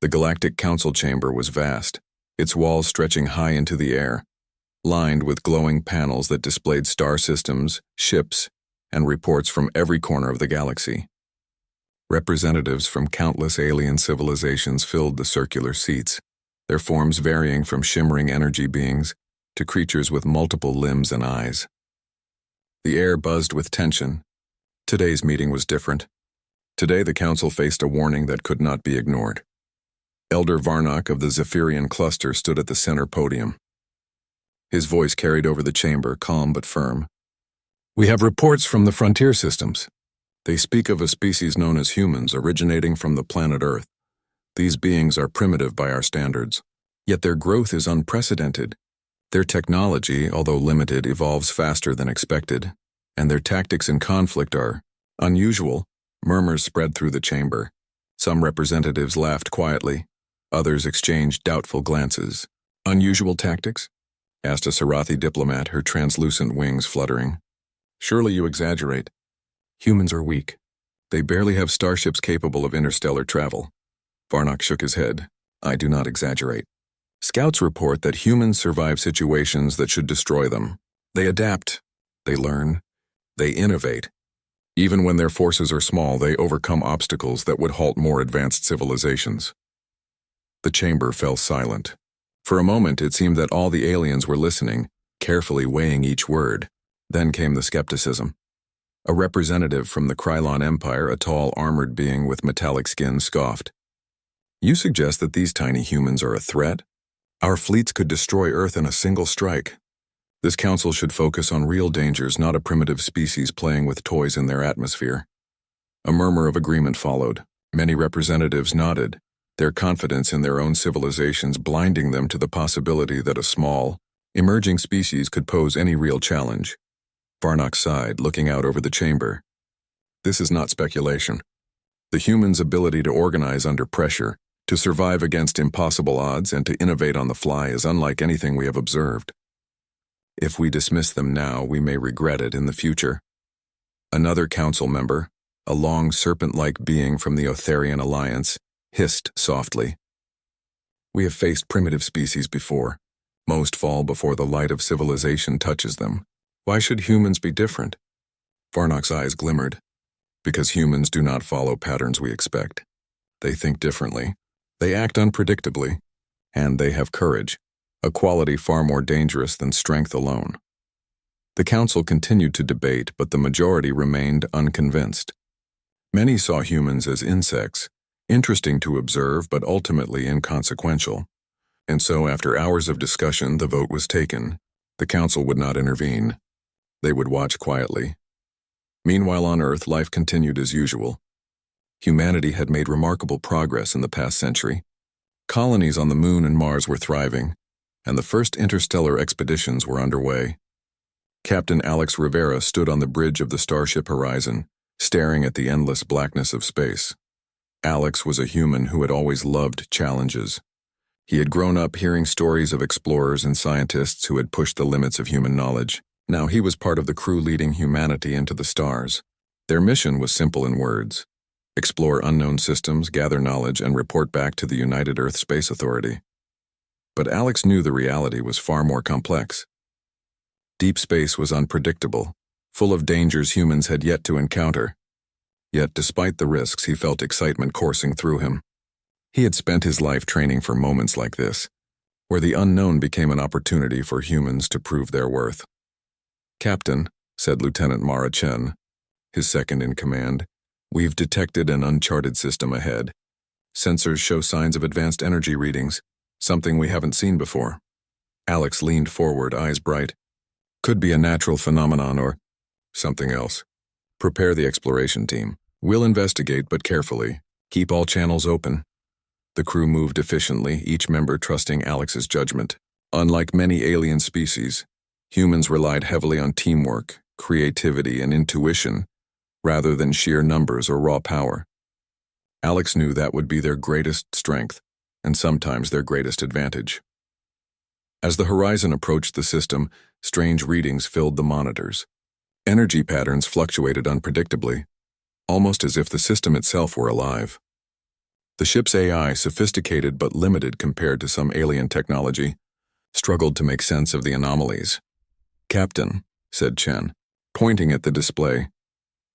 The Galactic Council chamber was vast, its walls stretching high into the air, lined with glowing panels that displayed star systems, ships, and reports from every corner of the galaxy. Representatives from countless alien civilizations filled the circular seats, their forms varying from shimmering energy beings to creatures with multiple limbs and eyes. The air buzzed with tension. Today's meeting was different. Today the Council faced a warning that could not be ignored. Elder Varnock of the Zephyrian cluster stood at the center podium. His voice carried over the chamber, calm but firm. "We have reports from the frontier systems. They speak of a species known as humans originating from the planet Earth. These beings are primitive by our standards, yet their growth is unprecedented. Their technology, although limited, evolves faster than expected, and their tactics in conflict are unusual." Murmurs spread through the chamber. Some representatives laughed quietly. Others exchanged doubtful glances. "Unusual tactics?" asked a Sarathi diplomat, her translucent wings fluttering. "Surely you exaggerate. Humans are weak. They barely have starships capable of interstellar travel." Varnock shook his head. "I do not exaggerate. Scouts report that humans survive situations that should destroy them. They adapt. They learn. They innovate. Even when their forces are small, they overcome obstacles that would halt more advanced civilizations." The chamber fell silent. For a moment, it seemed that all the aliens were listening, carefully weighing each word. Then came the skepticism. A representative from the Krylon Empire, a tall, armored being with metallic skin, scoffed. "You suggest that these tiny humans are a threat? Our fleets could destroy Earth in a single strike. This council should focus on real dangers, not a primitive species playing with toys in their atmosphere." A murmur of agreement followed. Many representatives nodded, their confidence in their own civilizations blinding them to the possibility that a small, emerging species could pose any real challenge. Varnock sighed, looking out over the chamber. "This is not speculation. The humans' ability to organize under pressure, to survive against impossible odds, and to innovate on the fly is unlike anything we have observed. If we dismiss them now, we may regret it in the future." Another council member, a long serpent-like being from the Otharian Alliance, hissed softly. "We have faced primitive species before. Most fall before the light of civilization touches them. Why should humans be different?" Varnock's eyes glimmered. "Because humans do not follow patterns we expect. They think differently. They act unpredictably. And they have courage, a quality far more dangerous than strength alone." The council continued to debate, but the majority remained unconvinced. Many saw humans as insects, interesting to observe but ultimately inconsequential. And so, after hours of discussion, the vote was taken. The council would not intervene. They would watch quietly. Meanwhile on Earth, life continued as usual. Humanity had made remarkable progress in the past century. Colonies on the Moon and Mars were thriving, and the first interstellar expeditions were underway. Captain Alex Rivera stood on the bridge of the starship Horizon, staring at the endless blackness of space. Alex was a human who had always loved challenges. He had grown up hearing stories of explorers and scientists who had pushed the limits of human knowledge. Now he was part of the crew leading humanity into the stars. Their mission was simple in words: explore unknown systems, gather knowledge, and report back to the United Earth Space Authority. But Alex knew the reality was far more complex. Deep space was unpredictable, full of dangers humans had yet to encounter. Yet, despite the risks, he felt excitement coursing through him. He had spent his life training for moments like this, where the unknown became an opportunity for humans to prove their worth. "Captain," said Lieutenant Mara Chen, his second in command, "we've detected an uncharted system ahead. Sensors show signs of advanced energy readings, something we haven't seen before." Alex leaned forward, eyes bright. "Could be a natural phenomenon or something else. Prepare the exploration team. We'll investigate, but carefully. Keep all channels open." The crew moved efficiently, each member trusting Alex's judgment. Unlike many alien species, humans relied heavily on teamwork, creativity, and intuition, rather than sheer numbers or raw power. Alex knew that would be their greatest strength, and sometimes their greatest advantage. As the Horizon approached the system, strange readings filled the monitors. Energy patterns fluctuated unpredictably, almost as if the system itself were alive. The ship's AI, sophisticated but limited compared to some alien technology, struggled to make sense of the anomalies. "Captain," said Chen, pointing at the display,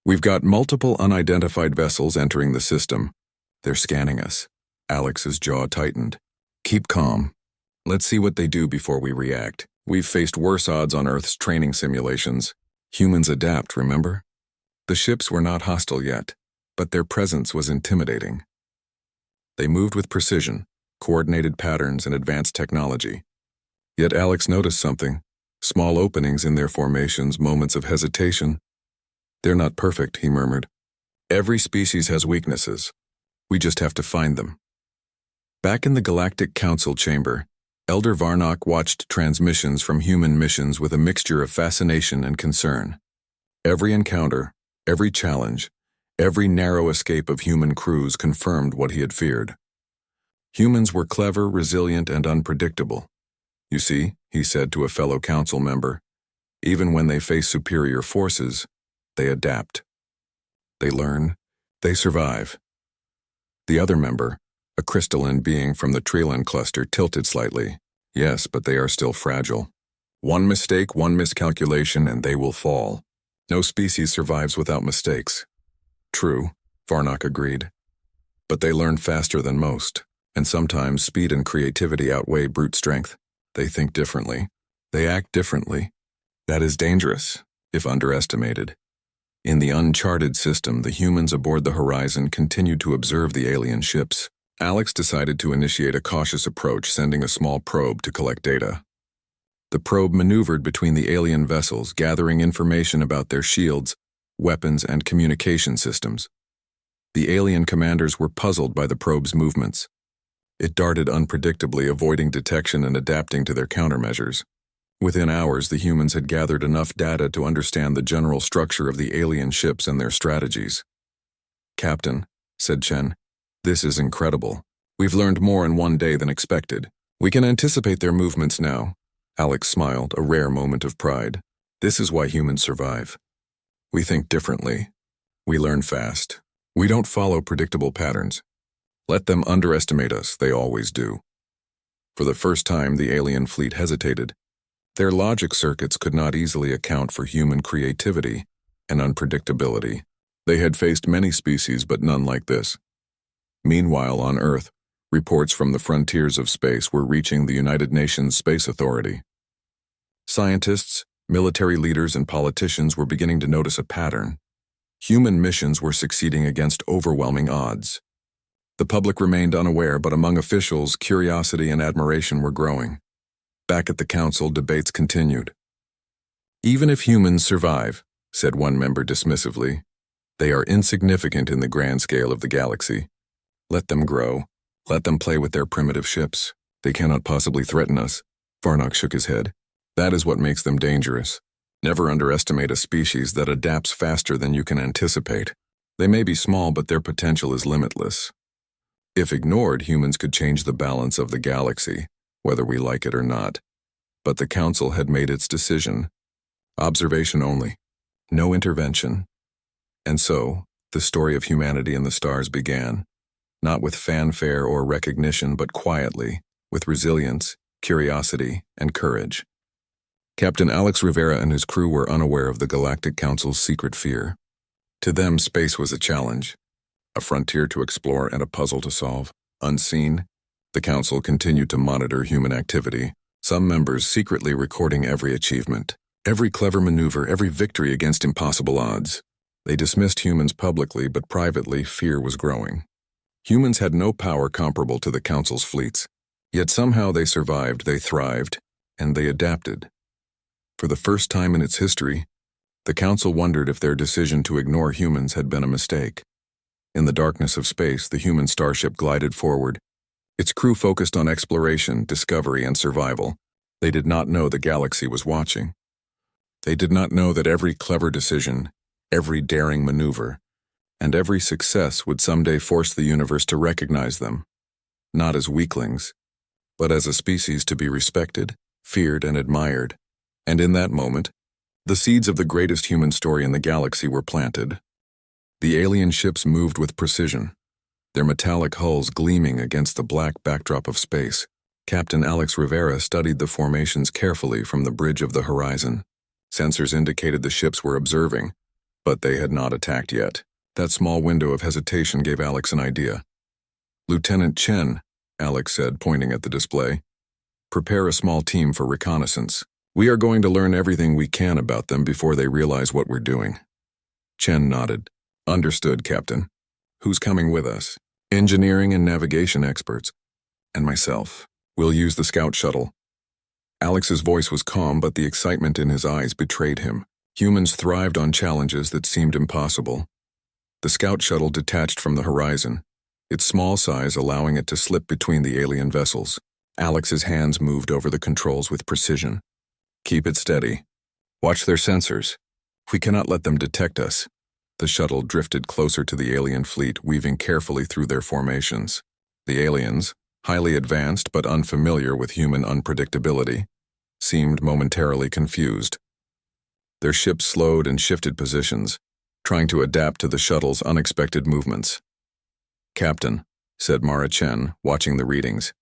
"we've got multiple unidentified vessels entering the system. They're scanning us." Alex's jaw tightened. "Keep calm. Let's see what they do before we react. We've faced worse odds on Earth's training simulations. Humans adapt, remember?" The ships were not hostile yet, but their presence was intimidating. They moved with precision, coordinated patterns, and advanced technology. Yet Alex noticed something: small openings in their formations, moments of hesitation. "They're not perfect," he murmured. "Every species has weaknesses. We just have to find them." Back in the Galactic Council chamber, Elder Varnock watched transmissions from human missions with a mixture of fascination and concern. Every encounter, every challenge, every narrow escape of human crews confirmed what he had feared. Humans were clever, resilient, and unpredictable. "You see," he said to a fellow council member, "even when they face superior forces, they adapt. They learn, they survive." The other member, a crystalline being from the Trilon cluster, tilted slightly. "Yes, but they are still fragile. One mistake, one miscalculation, and they will fall. No species survives without mistakes." "True," Varnock agreed. "But they learn faster than most, and sometimes speed and creativity outweigh brute strength. They think differently. They act differently. That is dangerous, if underestimated." In the uncharted system, the humans aboard the Horizon continued to observe the alien ships. Alex decided to initiate a cautious approach, sending a small probe to collect data. The probe maneuvered between the alien vessels, gathering information about their shields, weapons, and communication systems. The alien commanders were puzzled by the probe's movements. It darted unpredictably, avoiding detection and adapting to their countermeasures. Within hours, the humans had gathered enough data to understand the general structure of the alien ships and their strategies. "Captain," said Chen, "this is incredible. We've learned more in one day than expected. We can anticipate their movements now." Alex smiled, a rare moment of pride. "This is why humans survive. We think differently. We learn fast. We don't follow predictable patterns. Let them underestimate us, they always do." For the first time, the alien fleet hesitated. Their logic circuits could not easily account for human creativity and unpredictability. They had faced many species, but none like this. Meanwhile, on Earth, reports from the frontiers of space were reaching the United Nations Space Authority. Scientists, military leaders, and politicians were beginning to notice a pattern. Human missions were succeeding against overwhelming odds. The public remained unaware, but among officials, curiosity and admiration were growing. Back at the council, debates continued. "Even if humans survive," said one member dismissively, "they are insignificant in the grand scale of the galaxy. Let them grow. Let them play with their primitive ships. They cannot possibly threaten us." Varnock shook his head. "That is what makes them dangerous. Never underestimate a species that adapts faster than you can anticipate. They may be small, but their potential is limitless. If ignored, humans could change the balance of the galaxy, whether we like it or not." But the council had made its decision. Observation only. No intervention. And so, the story of humanity in the stars began. Not with fanfare or recognition, but quietly, with resilience, curiosity, and courage. Captain Alex Rivera and his crew were unaware of the Galactic Council's secret fear. To them, space was a challenge, a frontier to explore and a puzzle to solve. Unseen, the Council continued to monitor human activity, some members secretly recording every achievement, every clever maneuver, every victory against impossible odds. They dismissed humans publicly, but privately, fear was growing. Humans had no power comparable to the Council's fleets, yet somehow they survived, they thrived, and they adapted. For the first time in its history, the Council wondered if their decision to ignore humans had been a mistake. In the darkness of space, the human starship glided forward. Its crew focused on exploration, discovery, and survival. They did not know the galaxy was watching. They did not know that every clever decision, every daring maneuver, and every success would someday force the universe to recognize them, not as weaklings, but as a species to be respected, feared, and admired. And in that moment, the seeds of the greatest human story in the galaxy were planted. The alien ships moved with precision. their metallic hulls gleaming against the black backdrop of space. Captain Alex Rivera studied the formations carefully from the bridge of the horizon. Sensors indicated the ships were observing, but they had not attacked yet. That small window of hesitation gave Alex an idea. "Lieutenant Chen," Alex said, pointing at the display, "prepare a small team for reconnaissance. We are going to learn everything we can about them before they realize what we're doing." Chen nodded. "Understood, Captain. Who's coming with us?" "Engineering and navigation experts. And myself. We'll use the scout shuttle." Alex's voice was calm, but the excitement in his eyes betrayed him. Humans thrived on challenges that seemed impossible. The scout shuttle detached from the horizon, its small size allowing it to slip between the alien vessels. Alex's hands moved over the controls with precision. "Keep it steady. Watch their sensors. We cannot let them detect us." The shuttle drifted closer to the alien fleet, weaving carefully through their formations. The aliens, highly advanced but unfamiliar with human unpredictability, seemed momentarily confused. Their ships slowed and shifted positions, trying to adapt to the shuttle's unexpected movements. "Captain," said Mara Chen, watching the readings,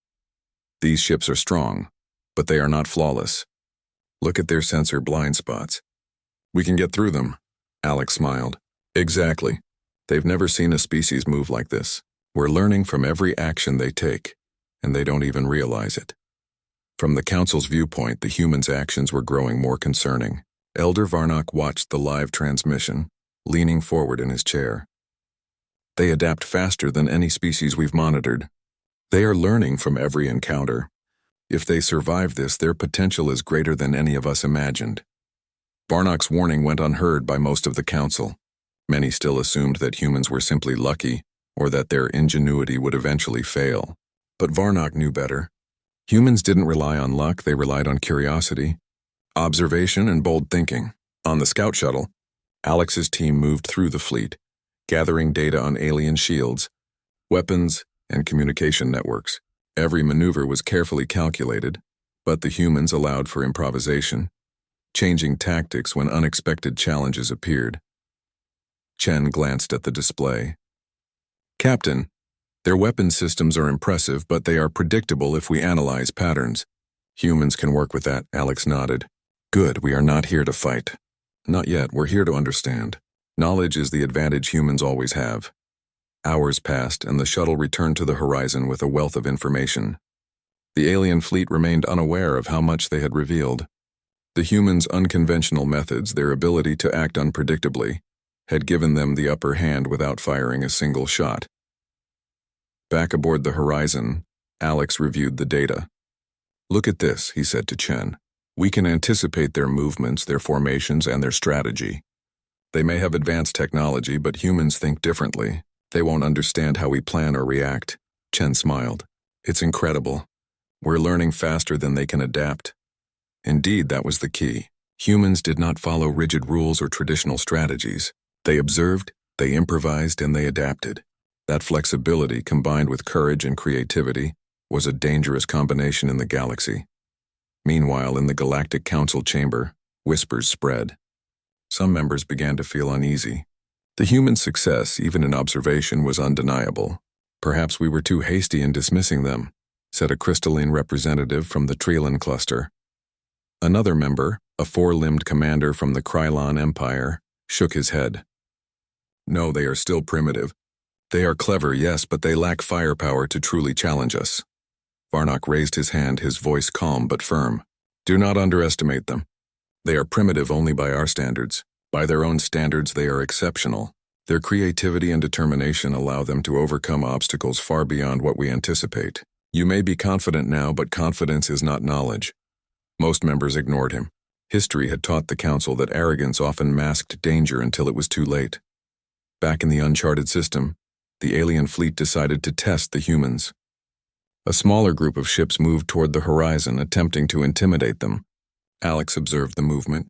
"these ships are strong, but they are not flawless. Look at their sensor blind spots." "We can get through them," Alex smiled. "Exactly. They've never seen a species move like this. We're learning from every action they take, and they don't even realize it." From the Council's viewpoint, the humans' actions were growing more concerning. Elder Varnock watched the live transmission, leaning forward in his chair. "They adapt faster than any species we've monitored. They are learning from every encounter. If they survive this, their potential is greater than any of us imagined." Varnock's warning went unheard by most of the Council. Many still assumed that humans were simply lucky, or that their ingenuity would eventually fail. But Varnock knew better. Humans didn't rely on luck, they relied on curiosity, observation, and bold thinking. On the scout shuttle, Alex's team moved through the fleet, gathering data on alien shields, weapons, and communication networks. Every maneuver was carefully calculated, but the humans allowed for improvisation, changing tactics when unexpected challenges appeared. Chen glanced at the display. "Captain, their weapon systems are impressive, but they are predictable if we analyze patterns." "Humans can work with that," Alex nodded. "Good, we are not here to fight. Not yet, we're here to understand. Knowledge is the advantage humans always have." Hours passed, and the shuttle returned to the horizon with a wealth of information. The alien fleet remained unaware of how much they had revealed. The humans' unconventional methods, their ability to act unpredictably, had given them the upper hand without firing a single shot. Back aboard the horizon, Alex reviewed the data. "Look at this," he said to Chen. "We can anticipate their movements, their formations, and their strategy. They may have advanced technology, but humans think differently. They won't understand how we plan or react." Chen smiled. "It's incredible. We're learning faster than they can adapt." Indeed, that was the key. Humans did not follow rigid rules or traditional strategies. They observed, they improvised, and they adapted. That flexibility, combined with courage and creativity, was a dangerous combination in the galaxy. Meanwhile, in the Galactic Council chamber, whispers spread. Some members began to feel uneasy. The human success, even in observation, was undeniable. "Perhaps we were too hasty in dismissing them," said a crystalline representative from the Trelon cluster. Another member, a four-limbed commander from the Krylon Empire, shook his head. "No, they are still primitive. They are clever, yes, but they lack firepower to truly challenge us." Varnock raised his hand, his voice calm but firm. "Do not underestimate them. They are primitive only by our standards. By their own standards, they are exceptional. Their creativity and determination allow them to overcome obstacles far beyond what we anticipate. You may be confident now, but confidence is not knowledge." Most members ignored him. History had taught the Council that arrogance often masked danger until it was too late. Back in the uncharted system, the alien fleet decided to test the humans. A smaller group of ships moved toward the horizon, attempting to intimidate them. Alex observed the movement.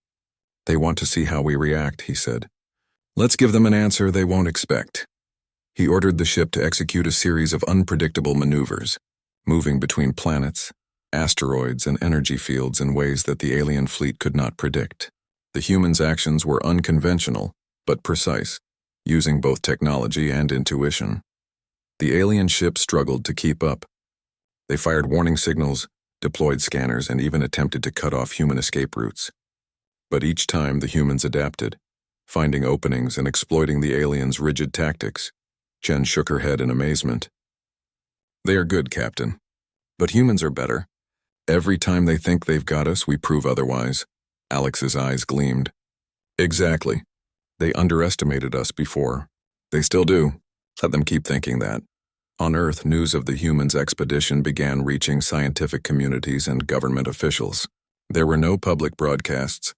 "They want to see how we react," he said. "Let's give them an answer they won't expect." He ordered the ship to execute a series of unpredictable maneuvers, moving between planets, asteroids, and energy fields in ways that the alien fleet could not predict. The humans' actions were unconventional, but precise, using both technology and intuition. The alien ship struggled to keep up. They fired warning signals, deployed scanners, and even attempted to cut off human escape routes. But each time the humans adapted, finding openings and exploiting the aliens' rigid tactics. Chen shook her head in amazement. They are good, Captain. But humans are better. Every time they think they've got us, we prove otherwise. Alex's eyes gleamed. Exactly. They underestimated us before. They still do. Let them keep thinking that. On Earth, news of the humans' expedition began reaching scientific communities and government officials. There were no public broadcasts.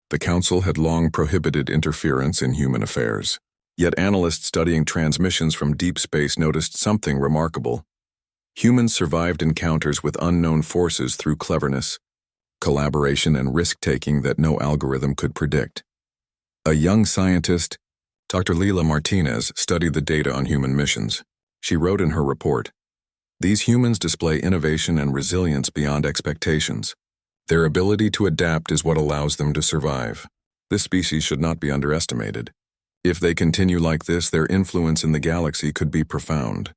The Council had long prohibited interference in human affairs. Yet analysts studying transmissions from deep space noticed something remarkable. Humans survived encounters with unknown forces through cleverness, collaboration, and risk-taking that no algorithm could predict. A young scientist, Dr. Lyra Martinez, studied the data on human missions. She wrote in her report, "These humans display innovation and resilience beyond expectations. Their ability to adapt is what allows them to survive. This species should not be underestimated. If they continue like this, their influence in the galaxy could be profound."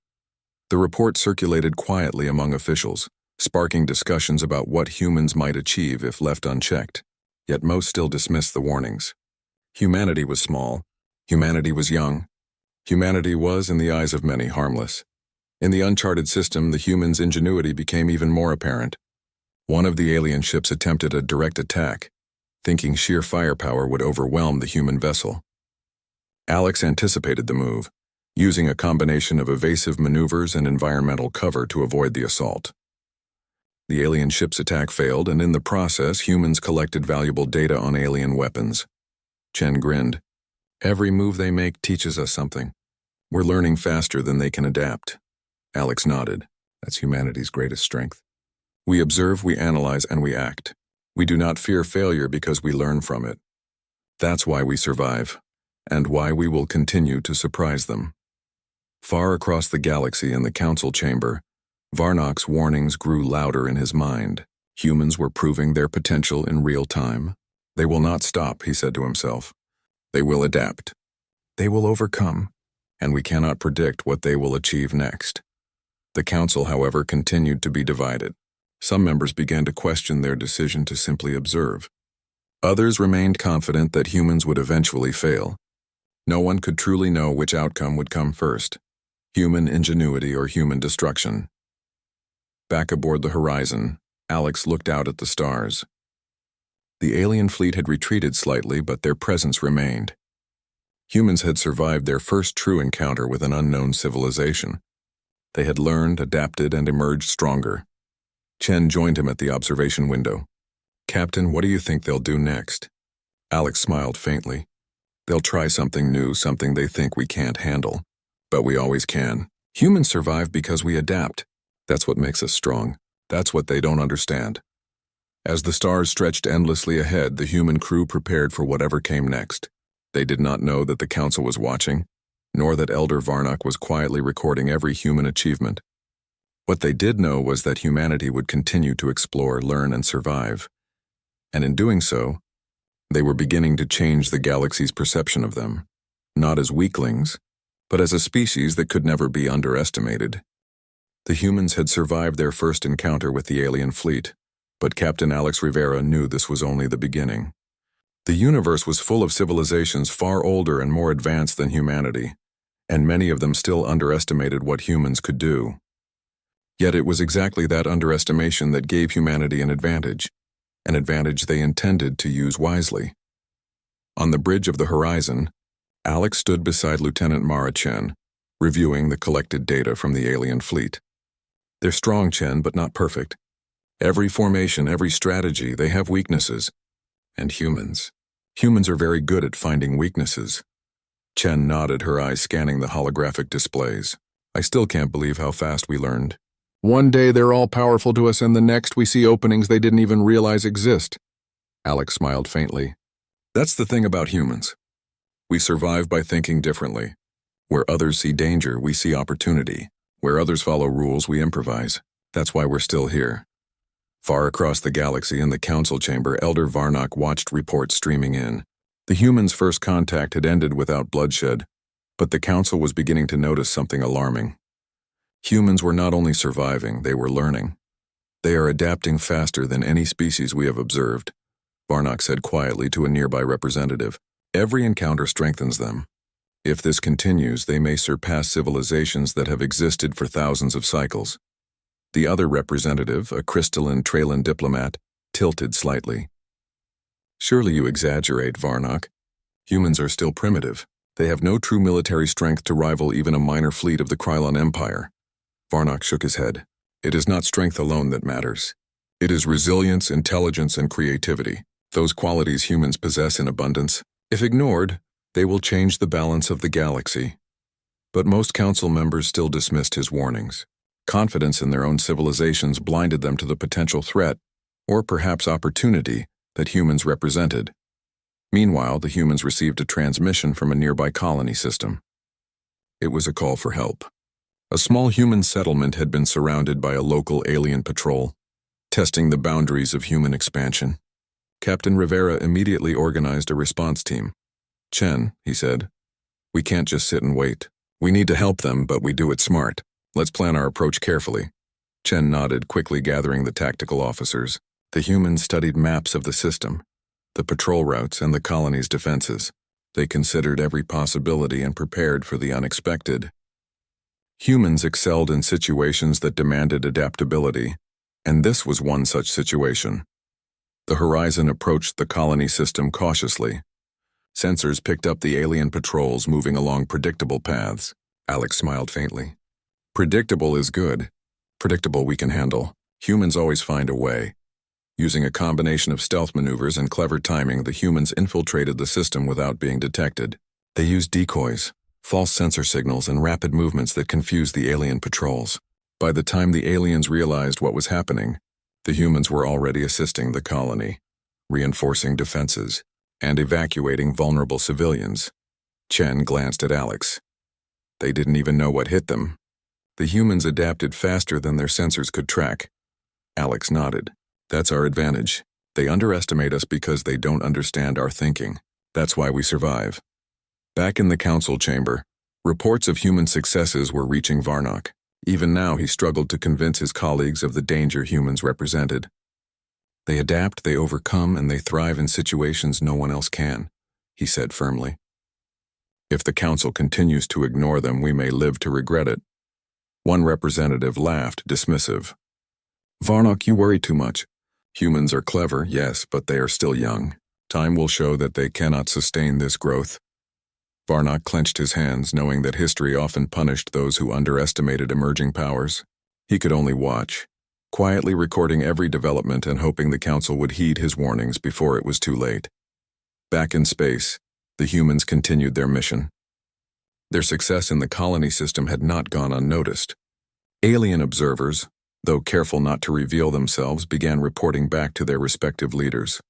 The report circulated quietly among officials, sparking discussions about what humans might achieve if left unchecked. Yet most still dismissed the warnings. Humanity was small. Humanity was young. Humanity was, in the eyes of many, harmless. In the uncharted system, the humans' ingenuity became even more apparent. One of the alien ships attempted a direct attack, thinking sheer firepower would overwhelm the human vessel. Alex anticipated the move, using a combination of evasive maneuvers and environmental cover to avoid the assault. The alien ship's attack failed, and in the process, humans collected valuable data on alien weapons. Chen grinned. "Every move they make teaches us something. We're learning faster than they can adapt." Alex nodded. "That's humanity's greatest strength. We observe, we analyze, and we act. We do not fear failure because we learn from it. That's why we survive, and why we will continue to surprise them." Far across the galaxy in the council chamber, Varnok's warnings grew louder in his mind. Humans were proving their potential in real time. They will not stop, he said to himself. They will adapt. They will overcome, and we cannot predict what they will achieve next. The council, however, continued to be divided. Some members began to question their decision to simply observe. Others remained confident that humans would eventually fail. No one could truly know which outcome would come first, human ingenuity or human destruction. Back aboard the Horizon, Alex looked out at the stars. The alien fleet had retreated slightly, but their presence remained. Humans had survived their first true encounter with an unknown civilization. They had learned, adapted, and emerged stronger. Chen joined him at the observation window. "Captain, what do you think they'll do next?" Alex smiled faintly. "They'll try something new, something they think we can't handle. But we always can. Humans survive because we adapt. That's what makes us strong. That's what they don't understand." As the stars stretched endlessly ahead, the human crew prepared for whatever came next. They did not know that the council was watching, nor that Elder Varnok was quietly recording every human achievement. What they did know was that humanity would continue to explore, learn, and survive. And in doing so, they were beginning to change the galaxy's perception of them, not as weaklings, but as a species that could never be underestimated. The humans had survived their first encounter with the alien fleet, but Captain Alex Rivera knew this was only the beginning. The universe was full of civilizations far older and more advanced than humanity, and many of them still underestimated what humans could do. Yet it was exactly that underestimation that gave humanity an advantage they intended to use wisely. On the bridge of the Horizon, Alex stood beside Lieutenant Mara Chen, reviewing the collected data from the alien fleet. "They're strong, Chen, but not perfect. Every formation, every strategy, they have weaknesses. And humans are very good at finding weaknesses." Chen nodded, her eyes scanning the holographic displays. "I still can't believe how fast we learned. One day they're all powerful to us, and the next we see openings they didn't even realize exist." Alex smiled faintly. "That's the thing about humans. We survive by thinking differently. Where others see danger, we see opportunity. Where others follow rules, we improvise. That's why we're still here." Far across the galaxy in the council chamber, Elder Varnok watched reports streaming in. The humans' first contact had ended without bloodshed, but the council was beginning to notice something alarming. Humans were not only surviving, they were learning. They are adapting faster than any species we have observed, Varnock said quietly to a nearby representative. Every encounter strengthens them. If this continues, they may surpass civilizations that have existed for thousands of cycles. The other representative, a crystalline Trallan diplomat, tilted slightly. Surely you exaggerate, Varnock. Humans are still primitive. They have no true military strength to rival even a minor fleet of the Krylon Empire. Varnock shook his head. It is not strength alone that matters. It is resilience, intelligence, and creativity. Those qualities humans possess in abundance. If ignored, they will change the balance of the galaxy. But most council members still dismissed his warnings. Confidence in their own civilizations blinded them to the potential threat, or perhaps opportunity, that humans represented. Meanwhile, the humans received a transmission from a nearby colony system. It was a call for help. A small human settlement had been surrounded by a local alien patrol, testing the boundaries of human expansion. Captain Rivera immediately organized a response team. Chen, he said, we can't just sit and wait. We need to help them, but we do it smart. Let's plan our approach carefully. Chen nodded, quickly gathering the tactical officers. The humans studied maps of the system, the patrol routes, and the colony's defenses. They considered every possibility and prepared for the unexpected. Humans excelled in situations that demanded adaptability, and this was one such situation. The Horizon approached the colony system cautiously. Sensors picked up the alien patrols moving along predictable paths. Alex smiled faintly. Predictable is good. Predictable we can handle. Humans always find a way. Using a combination of stealth maneuvers and clever timing, the humans infiltrated the system without being detected. They used decoys, false sensor signals, and rapid movements that confused the alien patrols. By the time the aliens realized what was happening, the humans were already assisting the colony, reinforcing defenses, and evacuating vulnerable civilians. Chen glanced at Alex. They didn't even know what hit them. The humans adapted faster than their sensors could track. Alex nodded. That's our advantage. They underestimate us because they don't understand our thinking. That's why we survive. Back in the council chamber, reports of human successes were reaching Varnock. Even now, he struggled to convince his colleagues of the danger humans represented. They adapt, they overcome, and they thrive in situations no one else can, he said firmly. If the council continues to ignore them, we may live to regret it. One representative laughed, dismissive. Varnock, you worry too much. Humans are clever, yes, but they are still young. Time will show that they cannot sustain this growth. Varnock clenched his hands, knowing that history often punished those who underestimated emerging powers. He could only watch, quietly recording every development and hoping the council would heed his warnings before it was too late. Back in space, the humans continued their mission. Their success in the colony system had not gone unnoticed. Alien observers, though careful not to reveal themselves, began reporting back to their respective leaders.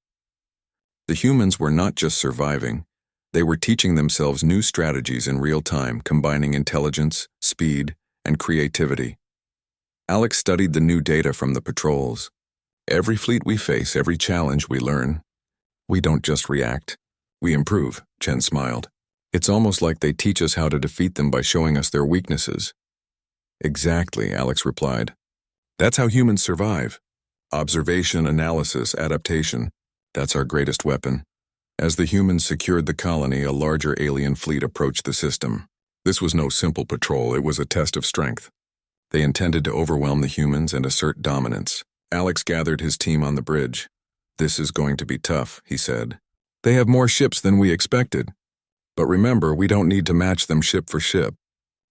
The humans were not just surviving, they were teaching themselves new strategies in real time, combining intelligence, speed, and creativity. Alex studied the new data from the patrols. Every fleet we face, every challenge we learn. We don't just react. We improve, Chen smiled. It's almost like they teach us how to defeat them by showing us their weaknesses. Exactly, Alex replied. That's how humans survive. Observation, analysis, adaptation. That's our greatest weapon. As the humans secured the colony, a larger alien fleet approached the system. This was no simple patrol, it was a test of strength. They intended to overwhelm the humans and assert dominance. Alex gathered his team on the bridge. This is going to be tough, he said. They have more ships than we expected. But remember, we don't need to match them ship for ship.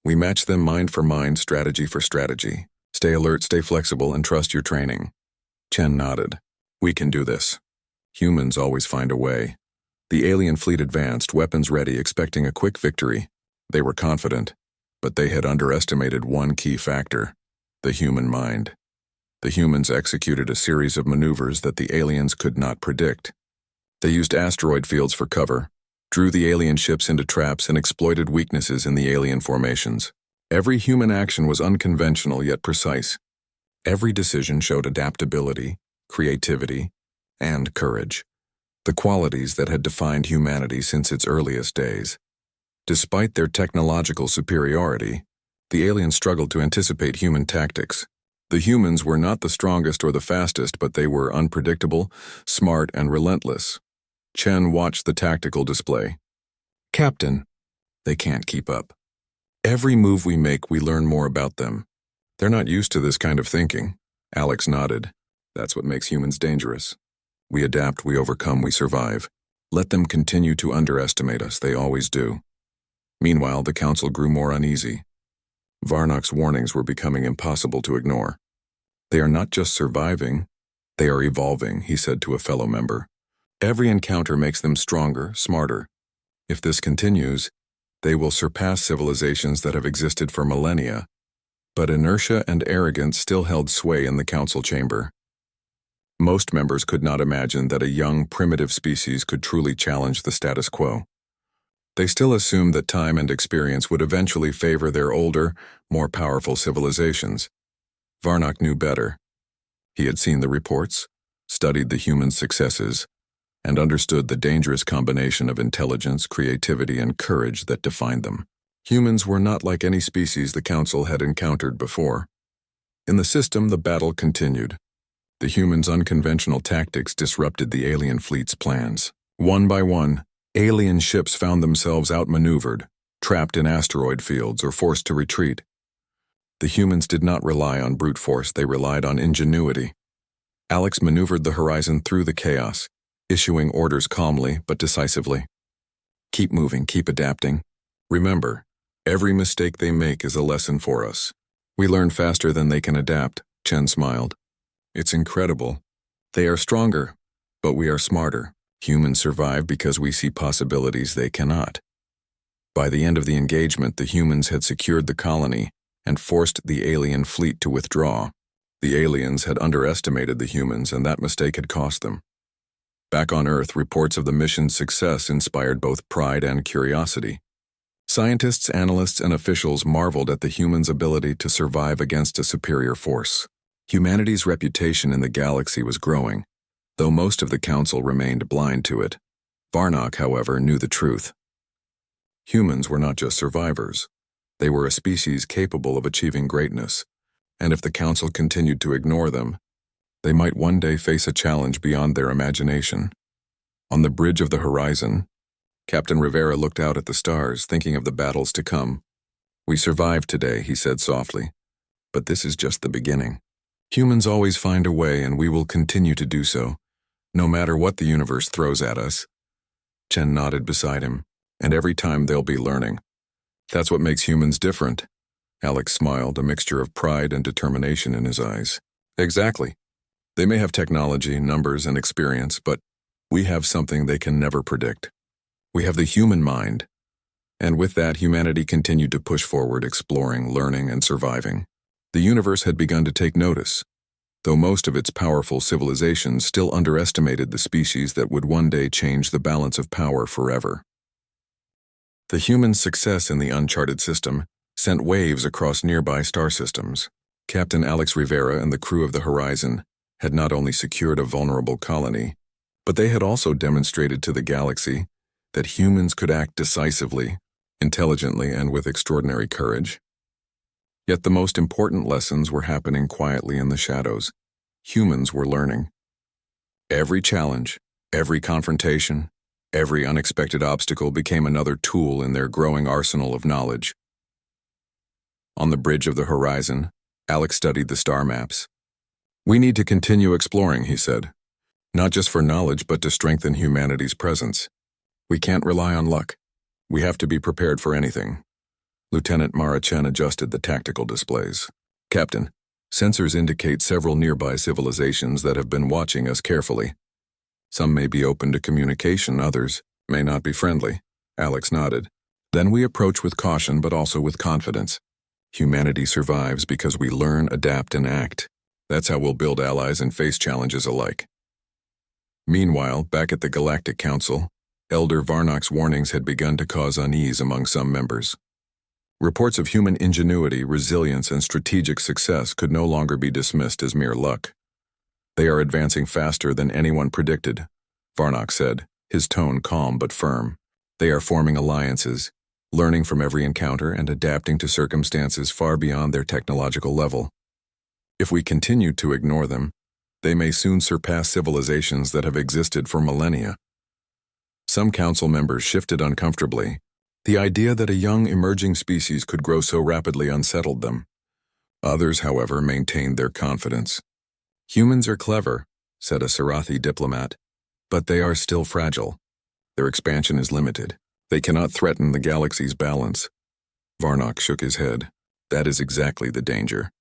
We match them mind for mind, strategy for strategy. Stay alert, stay flexible, and trust your training. Chen nodded. We can do this. Humans always find a way. The alien fleet advanced, weapons ready, expecting a quick victory. They were confident, but they had underestimated one key factor: the human mind. The humans executed a series of maneuvers that the aliens could not predict. They used asteroid fields for cover, drew the alien ships into traps, and exploited weaknesses in the alien formations. Every human action was unconventional yet precise. Every decision showed adaptability, creativity, and courage. The qualities that had defined humanity since its earliest days. Despite their technological superiority, The aliens struggled to anticipate human tactics. The humans were not the strongest or the fastest, but they were unpredictable, smart, and relentless. Chen watched the tactical display. Captain, they can't keep up. Every move we make, we learn more about them. They're not used to this kind of thinking. Alex nodded. That's what makes humans dangerous. We adapt, we overcome, we survive. Let them continue to underestimate us, they always do. Meanwhile, the council grew more uneasy. Varnok's warnings were becoming impossible to ignore. They are not just surviving, they are evolving, he said to a fellow member. Every encounter makes them stronger, smarter. If this continues, they will surpass civilizations that have existed for millennia. But inertia and arrogance still held sway in the council chamber. Most members could not imagine that a young, primitive species could truly challenge the status quo. They still assumed that time and experience would eventually favor their older, more powerful civilizations. Varnok knew better. He had seen the reports, studied the human successes, and understood the dangerous combination of intelligence, creativity, and courage that defined them. Humans were not like any species the Council had encountered before. In the system, the battle continued. The humans' unconventional tactics disrupted the alien fleet's plans. One by one, alien ships found themselves outmaneuvered, trapped in asteroid fields, or forced to retreat. The humans did not rely on brute force, they relied on ingenuity. Alex maneuvered the horizon through the chaos, issuing orders calmly but decisively. Keep moving, keep adapting. Remember, every mistake they make is a lesson for us. We learn faster than they can adapt, Chen smiled. It's incredible. They are stronger, but we are smarter. Humans survive because we see possibilities they cannot. By the end of the engagement, the humans had secured the colony and forced the alien fleet to withdraw. The aliens had underestimated the humans, and that mistake had cost them. Back on Earth, reports of the mission's success inspired both pride and curiosity. Scientists, analysts, and officials marveled at the humans' ability to survive against a superior force. Humanity's reputation in the galaxy was growing, though most of the Council remained blind to it. Varnok, however, knew the truth. Humans were not just survivors. They were a species capable of achieving greatness, and if the Council continued to ignore them, they might one day face a challenge beyond their imagination. On the bridge of the horizon, Captain Rivera looked out at the stars, thinking of the battles to come. We survived today, he said softly, but this is just the beginning. Humans always find a way, and we will continue to do so, no matter what the universe throws at us. Chen nodded beside him, and every time they'll be learning. That's what makes humans different. Alex smiled, a mixture of pride and determination in his eyes. Exactly. They may have technology, numbers, and experience, but we have something they can never predict. We have the human mind. And with that, humanity continued to push forward, exploring, learning, and surviving. The universe had begun to take notice, though most of its powerful civilizations still underestimated the species that would one day change the balance of power forever. The humans' success in the uncharted system sent waves across nearby star systems. Captain Alex Rivera and the crew of the Horizon had not only secured a vulnerable colony, but they had also demonstrated to the galaxy that humans could act decisively, intelligently, and with extraordinary courage. Yet the most important lessons were happening quietly in the shadows. Humans were learning. Every challenge, every confrontation, every unexpected obstacle became another tool in their growing arsenal of knowledge. On the bridge of the horizon, Alex studied the star maps. We need to continue exploring, he said, not just for knowledge, but to strengthen humanity's presence. We can't rely on luck. We have to be prepared for anything. Lieutenant Mara Chen adjusted the tactical displays. Captain, sensors indicate several nearby civilizations that have been watching us carefully. Some may be open to communication, others may not be friendly. Alex nodded. Then we approach with caution, but also with confidence. Humanity survives because we learn, adapt, and act. That's how we'll build allies and face challenges alike. Meanwhile, back at the Galactic Council, Elder Varnok's warnings had begun to cause unease among some members. Reports of human ingenuity, resilience, and strategic success could no longer be dismissed as mere luck. They are advancing faster than anyone predicted, Varnok said, his tone calm but firm. They are forming alliances, learning from every encounter and adapting to circumstances far beyond their technological level. If we continue to ignore them, they may soon surpass civilizations that have existed for millennia. Some council members shifted uncomfortably. The idea that a young emerging species could grow so rapidly unsettled them. Others, however, maintained their confidence. Humans are clever, said a Sarathi diplomat, but they are still fragile. Their expansion is limited. They cannot threaten the galaxy's balance. Varnock shook his head. That is exactly the danger.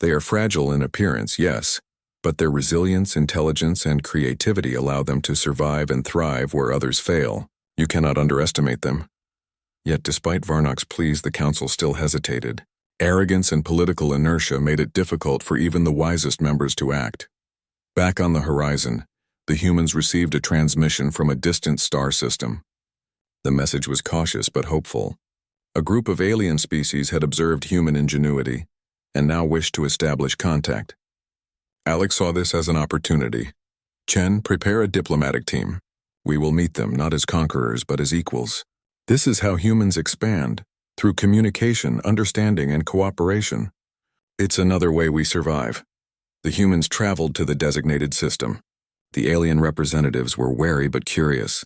They are fragile in appearance, yes, but their resilience, intelligence, and creativity allow them to survive and thrive where others fail. You cannot underestimate them. Yet despite Varnock's pleas, the council still hesitated. Arrogance and political inertia made it difficult for even the wisest members to act. Back on the horizon, the humans received a transmission from a distant star system. The message was cautious but hopeful. A group of alien species had observed human ingenuity and now wished to establish contact. Alex saw this as an opportunity. Chen, prepare a diplomatic team. We will meet them not as conquerors but as equals. This is how humans expand, through communication, understanding, and cooperation. It's another way we survive. The humans traveled to the designated system. The alien representatives were wary but curious,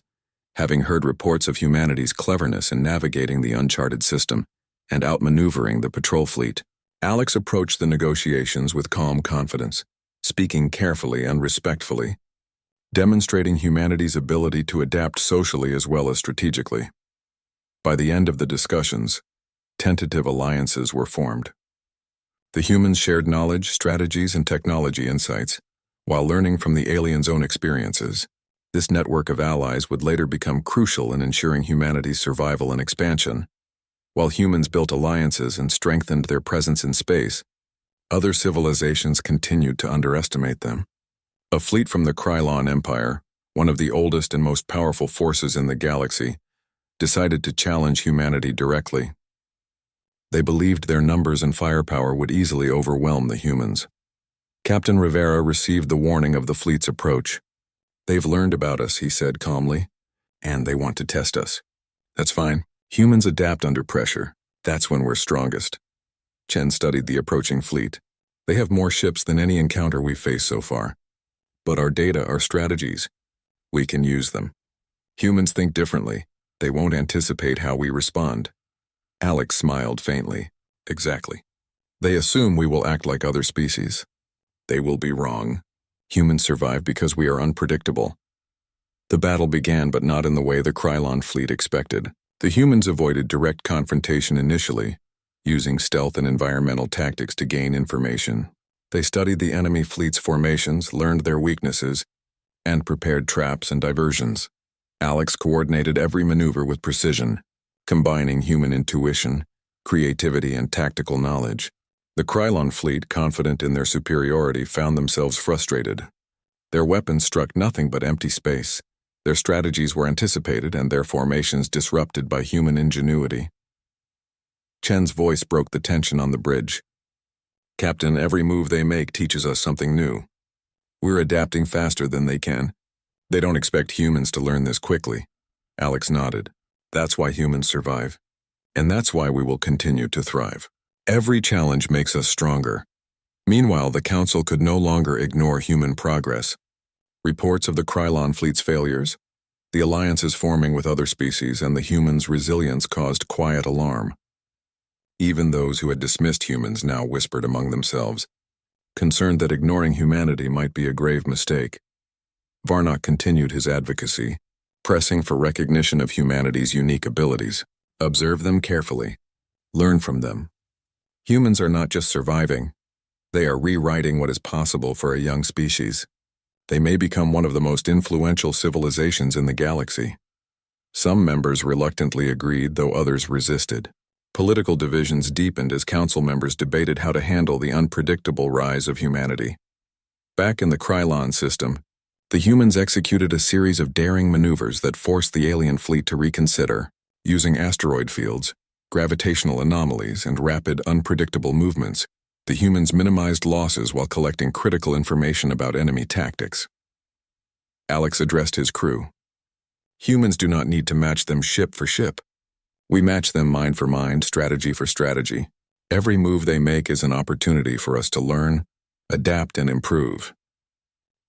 having heard reports of humanity's cleverness in navigating the uncharted system and outmaneuvering the patrol fleet. Alex approached the negotiations with calm confidence, speaking carefully and respectfully, demonstrating humanity's ability to adapt socially as well as strategically. By the end of the discussions, tentative alliances were formed. The humans shared knowledge, strategies, and technology insights, while learning from the aliens' own experiences. This network of allies would later become crucial in ensuring humanity's survival and expansion. While humans built alliances and strengthened their presence in space, other civilizations continued to underestimate them. A fleet from the Krylon Empire, one of the oldest and most powerful forces in the galaxy, decided to challenge humanity directly. They believed their numbers and firepower would easily overwhelm the humans. Captain Rivera received the warning of the fleet's approach. They've learned about us, he said calmly, and they want to test us. That's fine. Humans adapt under pressure. That's when we're strongest. Chen studied the approaching fleet. They have more ships than any encounter we've faced so far. But our data, our strategies, we can use them. Humans think differently. They won't anticipate how we respond. Alex smiled faintly. Exactly. They assume we will act like other species. They will be wrong. Humans survive because we are unpredictable. The battle began, but not in the way the Krylon fleet expected. The humans avoided direct confrontation initially, using stealth and environmental tactics to gain information. They studied the enemy fleet's formations, learned their weaknesses, and prepared traps and diversions. Alex coordinated every maneuver with precision, combining human intuition, creativity, and tactical knowledge. The Krylon fleet, confident in their superiority, found themselves frustrated. Their weapons struck nothing but empty space. Their strategies were anticipated and their formations disrupted by human ingenuity. Chen's voice broke the tension on the bridge. Captain, every move they make teaches us something new. We're adapting faster than they can. They don't expect humans to learn this quickly. Alex nodded. That's why humans survive. And that's why we will continue to thrive. Every challenge makes us stronger. Meanwhile, the Council could no longer ignore human progress. Reports of the Krylon fleet's failures, the alliances forming with other species, and the humans' resilience caused quiet alarm. Even those who had dismissed humans now whispered among themselves, concerned that ignoring humanity might be a grave mistake. Varnock continued his advocacy, pressing for recognition of humanity's unique abilities. Observe them carefully. Learn from them. Humans are not just surviving. They are rewriting what is possible for a young species. They may become one of the most influential civilizations in the galaxy. Some members reluctantly agreed, though others resisted. Political divisions deepened as council members debated how to handle the unpredictable rise of humanity. Back in the Krylon system, the humans executed a series of daring maneuvers that forced the alien fleet to reconsider. Using asteroid fields, gravitational anomalies, and rapid, unpredictable movements, the humans minimized losses while collecting critical information about enemy tactics. Alex addressed his crew. Humans do not need to match them ship for ship. We match them mind for mind, strategy for strategy. Every move they make is an opportunity for us to learn, adapt, and improve.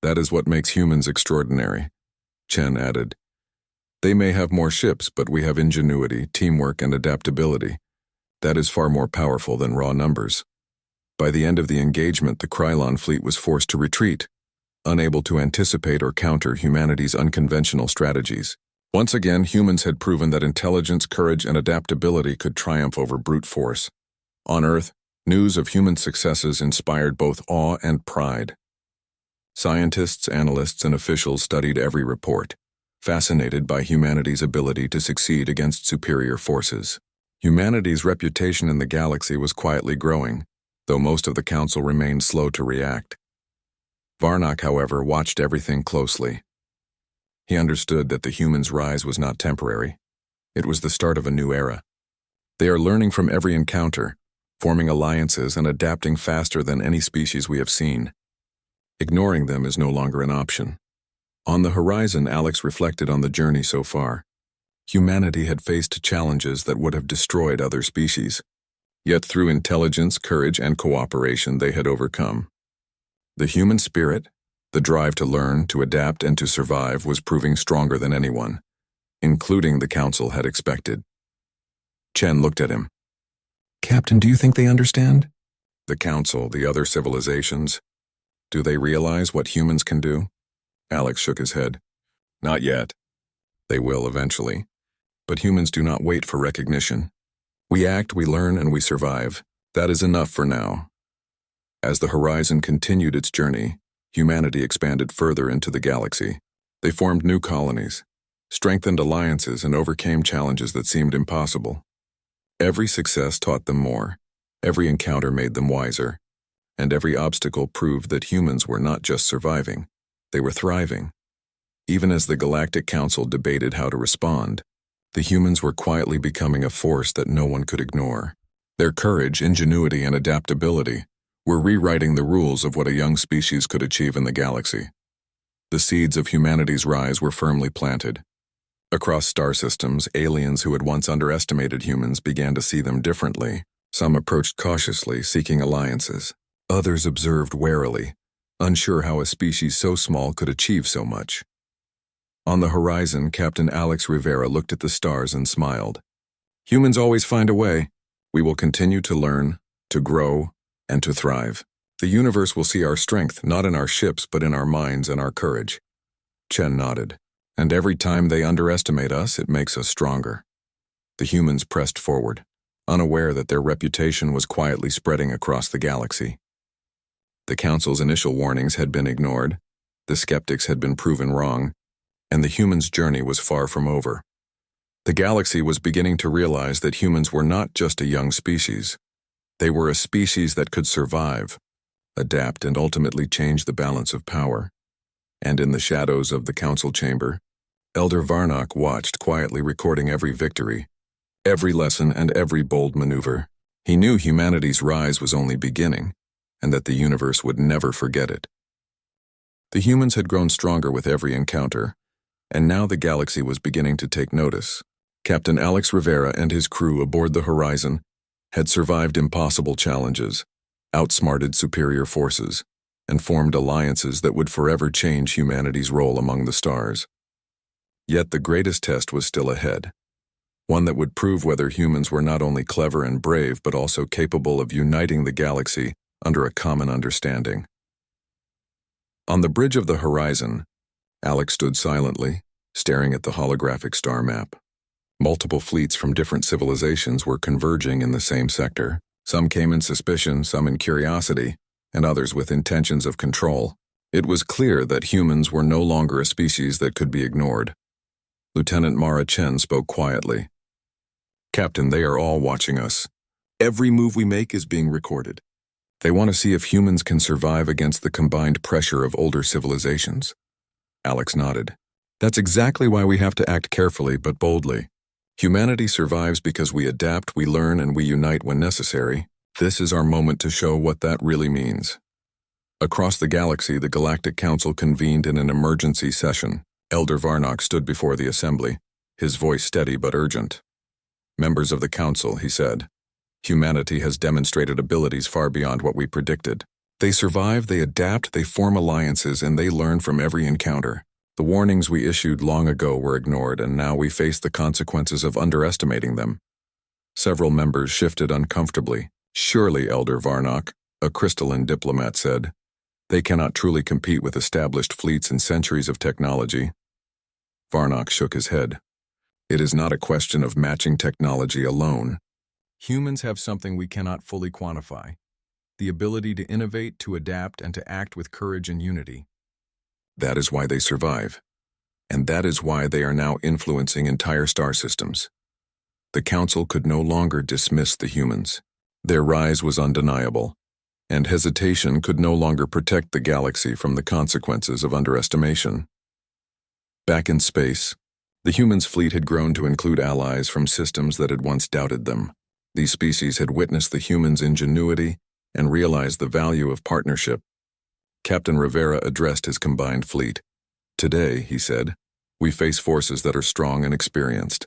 That is what makes humans extraordinary, Chen added. They may have more ships, but we have ingenuity, teamwork, and adaptability. That is far more powerful than raw numbers. By the end of the engagement, the Krylon fleet was forced to retreat, unable to anticipate or counter humanity's unconventional strategies. Once again, humans had proven that intelligence, courage, and adaptability could triumph over brute force. On Earth, news of human successes inspired both awe and pride. Scientists, analysts, and officials studied every report, fascinated by humanity's ability to succeed against superior forces. Humanity's reputation in the galaxy was quietly growing, though most of the Council remained slow to react. Varnock, however, watched everything closely. He understood that the humans' rise was not temporary. It was the start of a new era. They are learning from every encounter, forming alliances and adapting faster than any species we have seen. Ignoring them is no longer an option. On the horizon, Alex reflected on the journey so far. Humanity had faced challenges that would have destroyed other species. Yet through intelligence, courage, and cooperation they had overcome. The human spirit, the drive to learn, to adapt, and to survive was proving stronger than anyone, including the Council, had expected. Chen looked at him. "Captain, do you think they understand?" "The Council, the other civilizations. Do they realize what humans can do?" Alex shook his head. "Not yet. They will eventually. But humans do not wait for recognition. We act, we learn, and we survive. That is enough for now." As the horizon continued its journey, humanity expanded further into the galaxy. They formed new colonies, strengthened alliances, and overcame challenges that seemed impossible. Every success taught them more, every encounter made them wiser, and every obstacle proved that humans were not just surviving, they were thriving. Even as the Galactic Council debated how to respond, the humans were quietly becoming a force that no one could ignore. Their courage, ingenuity, and adaptability were rewriting the rules of what a young species could achieve in the galaxy. The seeds of humanity's rise were firmly planted. Across star systems, aliens who had once underestimated humans began to see them differently. Some approached cautiously, seeking alliances. Others observed warily, unsure how a species so small could achieve so much. On the horizon, Captain Alex Rivera looked at the stars and smiled. "Humans always find a way. We will continue to learn, to grow, and to thrive. The universe will see our strength, not in our ships, but in our minds and our courage." Chen nodded. "And every time they underestimate us, it makes us stronger." The humans pressed forward, unaware that their reputation was quietly spreading across the galaxy. The Council's initial warnings had been ignored, the skeptics had been proven wrong, and the humans' journey was far from over. The galaxy was beginning to realize that humans were not just a young species. They were a species that could survive, adapt, and ultimately change the balance of power. And in the shadows of the Council chamber, Elder Varnock watched, quietly recording every victory, every lesson, and every bold maneuver. He knew humanity's rise was only beginning, and that the universe would never forget it. The humans had grown stronger with every encounter, and now the galaxy was beginning to take notice. Captain Alex Rivera and his crew aboard the Horizon had survived impossible challenges, outsmarted superior forces, and formed alliances that would forever change humanity's role among the stars. Yet the greatest test was still ahead, one that would prove whether humans were not only clever and brave but also capable of uniting the galaxy under a common understanding. On the bridge of the Horizon, Alex stood silently, staring at the holographic star map. Multiple fleets from different civilizations were converging in the same sector. Some came in suspicion, some in curiosity, and others with intentions of control. It was clear that humans were no longer a species that could be ignored. Lieutenant Mara Chen spoke quietly. "Captain, they are all watching us. Every move we make is being recorded. They want to see if humans can survive against the combined pressure of older civilizations." Alex nodded. "That's exactly why we have to act carefully but boldly. Humanity survives because we adapt, we learn, and we unite when necessary. This is our moment to show what that really means." Across the galaxy, the Galactic Council convened in an emergency session. Elder Varnock stood before the assembly, his voice steady but urgent. Members of the Council, he said. Humanity has demonstrated abilities far beyond what we predicted. They survive, they adapt, they form alliances, and they learn from every encounter. The warnings we issued long ago were ignored, and now we face the consequences of underestimating them. Several members shifted uncomfortably. Surely, Elder Varnock, a crystalline diplomat said, they cannot truly compete with established fleets and centuries of technology. Varnock shook his head. It is not a question of matching technology alone. Humans have something we cannot fully quantify. The ability to innovate, to adapt, and to act with courage and unity. That is why they survive. And that is why they are now influencing entire star systems. The Council could no longer dismiss the humans. Their rise was undeniable, and hesitation could no longer protect the galaxy from the consequences of underestimation. Back in space, the humans' fleet had grown to include allies from systems that had once doubted them. These species had witnessed the humans' ingenuity and realized the value of partnership. Captain Rivera addressed his combined fleet. Today, he said, we face forces that are strong and experienced.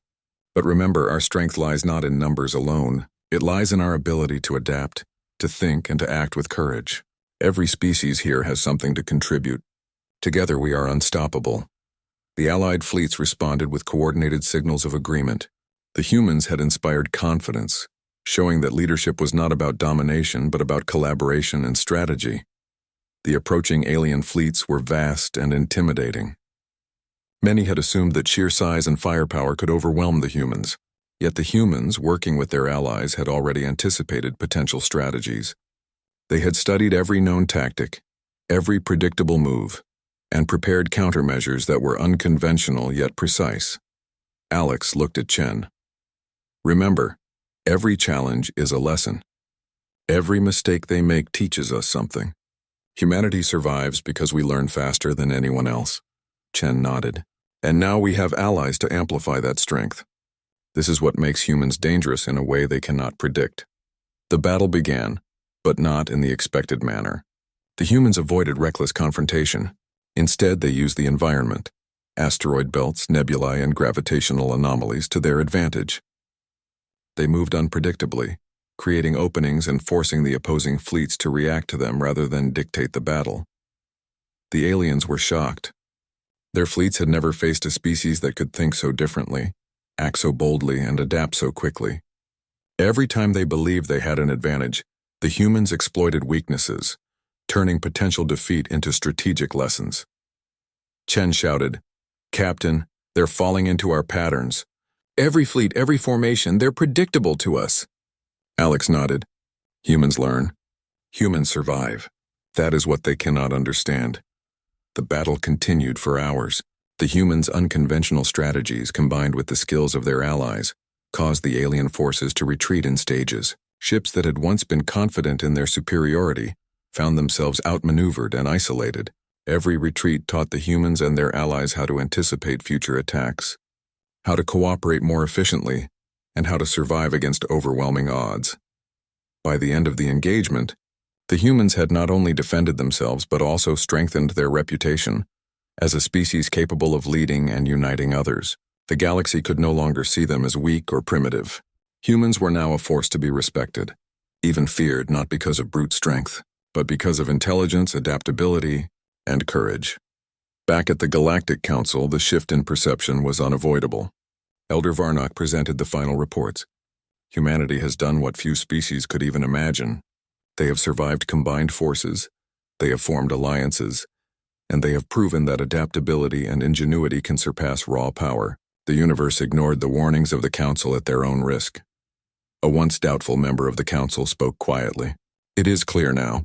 But remember, our strength lies not in numbers alone. It lies in our ability to adapt, to think, and to act with courage. Every species here has something to contribute. Together we are unstoppable. The Allied fleets responded with coordinated signals of agreement. The humans had inspired confidence, showing that leadership was not about domination but about collaboration and strategy. The approaching alien fleets were vast and intimidating. Many had assumed that sheer size and firepower could overwhelm the humans, yet the humans, working with their allies, had already anticipated potential strategies. They had studied every known tactic, every predictable move, and prepared countermeasures that were unconventional yet precise. Alex looked at Chen. Remember, every challenge is a lesson. Every mistake they make teaches us something. Humanity survives because we learn faster than anyone else. Chen nodded. And now we have allies to amplify that strength. This is what makes humans dangerous in a way they cannot predict. The battle began, but not in the expected manner. The humans avoided reckless confrontation. Instead, they used the environment, asteroid belts, nebulae, and gravitational anomalies to their advantage. They moved unpredictably, creating openings and forcing the opposing fleets to react to them rather than dictate the battle. The aliens were shocked. Their fleets had never faced a species that could think so differently, act so boldly, and adapt so quickly. Every time they believed they had an advantage, the humans exploited weaknesses, turning potential defeat into strategic lessons. Chen shouted, "Captain, they're falling into our patterns. Every fleet, every formation, they're predictable to us." Alex nodded. Humans learn. Humans survive. That is what they cannot understand. The battle continued for hours. The humans' unconventional strategies, combined with the skills of their allies, caused the alien forces to retreat in stages. Ships that had once been confident in their superiority found themselves outmaneuvered and isolated. Every retreat taught the humans and their allies how to anticipate future attacks, how to cooperate more efficiently, and how to survive against overwhelming odds. By the end of the engagement, the humans had not only defended themselves but also strengthened their reputation as a species capable of leading and uniting others. The galaxy could no longer see them as weak or primitive. Humans were now a force to be respected, even feared, not because of brute strength, but because of intelligence, adaptability, and courage. Back at the Galactic Council, the shift in perception was unavoidable. Elder Varnock presented the final reports. Humanity has done what few species could even imagine. They have survived combined forces, they have formed alliances, and they have proven that adaptability and ingenuity can surpass raw power. The universe ignored the warnings of the Council at their own risk. A once doubtful member of the Council spoke quietly. It is clear now.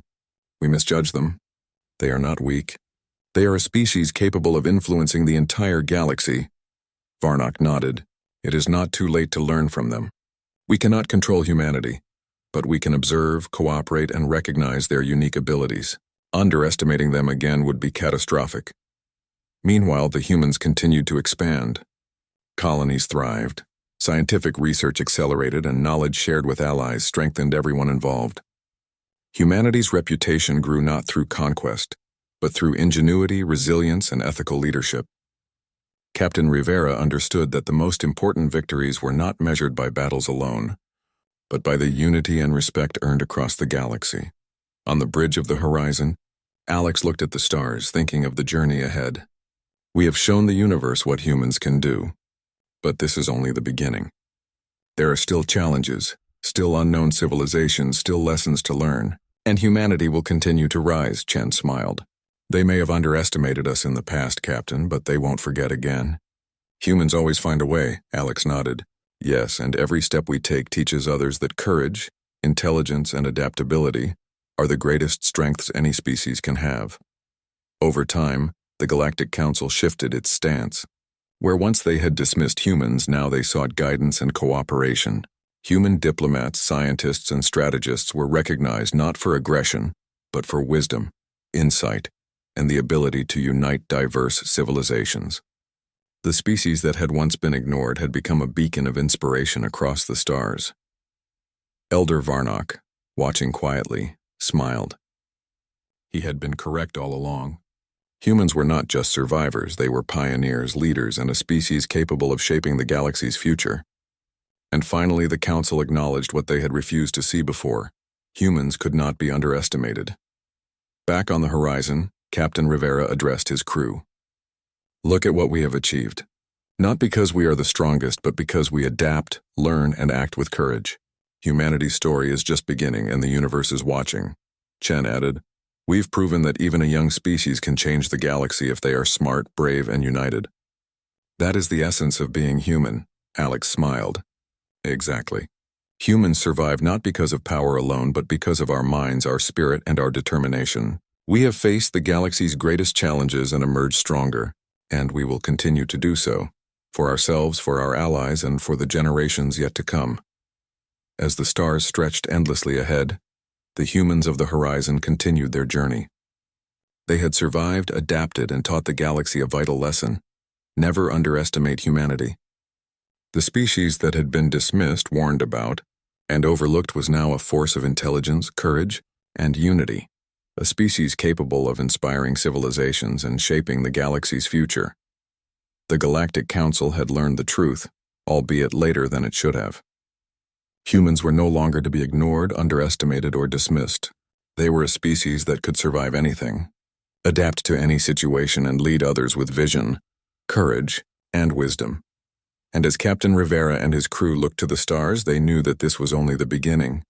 We misjudge them. They are not weak. They are a species capable of influencing the entire galaxy. Varnock nodded. It is not too late to learn from them. We cannot control humanity, but we can observe, cooperate, and recognize their unique abilities. Underestimating them again would be catastrophic. Meanwhile, the humans continued to expand. Colonies thrived. Scientific research accelerated, and knowledge shared with allies strengthened everyone involved. Humanity's reputation grew not through conquest, but through ingenuity, resilience, and ethical leadership. Captain Rivera understood that the most important victories were not measured by battles alone, but by the unity and respect earned across the galaxy. On the bridge of the horizon, Alex looked at the stars, thinking of the journey ahead. We have shown the universe what humans can do, but this is only the beginning. There are still challenges, still unknown civilizations, still lessons to learn, and humanity will continue to rise, Chen smiled. They may have underestimated us in the past, Captain, but they won't forget again. Humans always find a way, Alex nodded. Yes, and every step we take teaches others that courage, intelligence, and adaptability are the greatest strengths any species can have. Over time, the Galactic Council shifted its stance. Where once they had dismissed humans, now they sought guidance and cooperation. Human diplomats, scientists, and strategists were recognized not for aggression, but for wisdom, insight, and the ability to unite diverse civilizations. The species that had once been ignored had become a beacon of inspiration across the stars. Elder Varnock, watching quietly, smiled. He had been correct all along. Humans were not just survivors, they were pioneers, leaders, and a species capable of shaping the galaxy's future. And finally, the Council acknowledged what they had refused to see before. Humans could not be underestimated. Back on the horizon, Captain Rivera addressed his crew. Look at what we have achieved. Not because we are the strongest, but because we adapt, learn, and act with courage. Humanity's story is just beginning, and the universe is watching. Chen added, We've proven that even a young species can change the galaxy if they are smart, brave, and united. That is the essence of being human, Alex smiled. Exactly. Humans survive not because of power alone, but because of our minds, our spirit, and our determination. We have faced the galaxy's greatest challenges and emerged stronger, and we will continue to do so, for ourselves, for our allies, and for the generations yet to come. As the stars stretched endlessly ahead, the humans of the horizon continued their journey. They had survived, adapted, and taught the galaxy a vital lesson. Never underestimate humanity. The species that had been dismissed, warned about, and overlooked was now a force of intelligence, courage, and unity, a species capable of inspiring civilizations and shaping the galaxy's future. The Galactic Council had learned the truth, albeit later than it should have. Humans were no longer to be ignored, underestimated, or dismissed. They were a species that could survive anything, adapt to any situation, and lead others with vision, courage, and wisdom. And as Captain Rivera and his crew looked to the stars, they knew that this was only the beginning.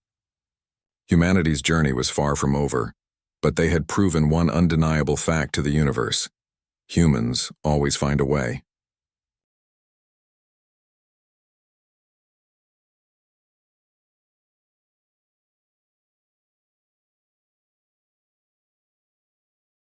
Humanity's journey was far from over, but they had proven one undeniable fact to the universe. Humans always find a way.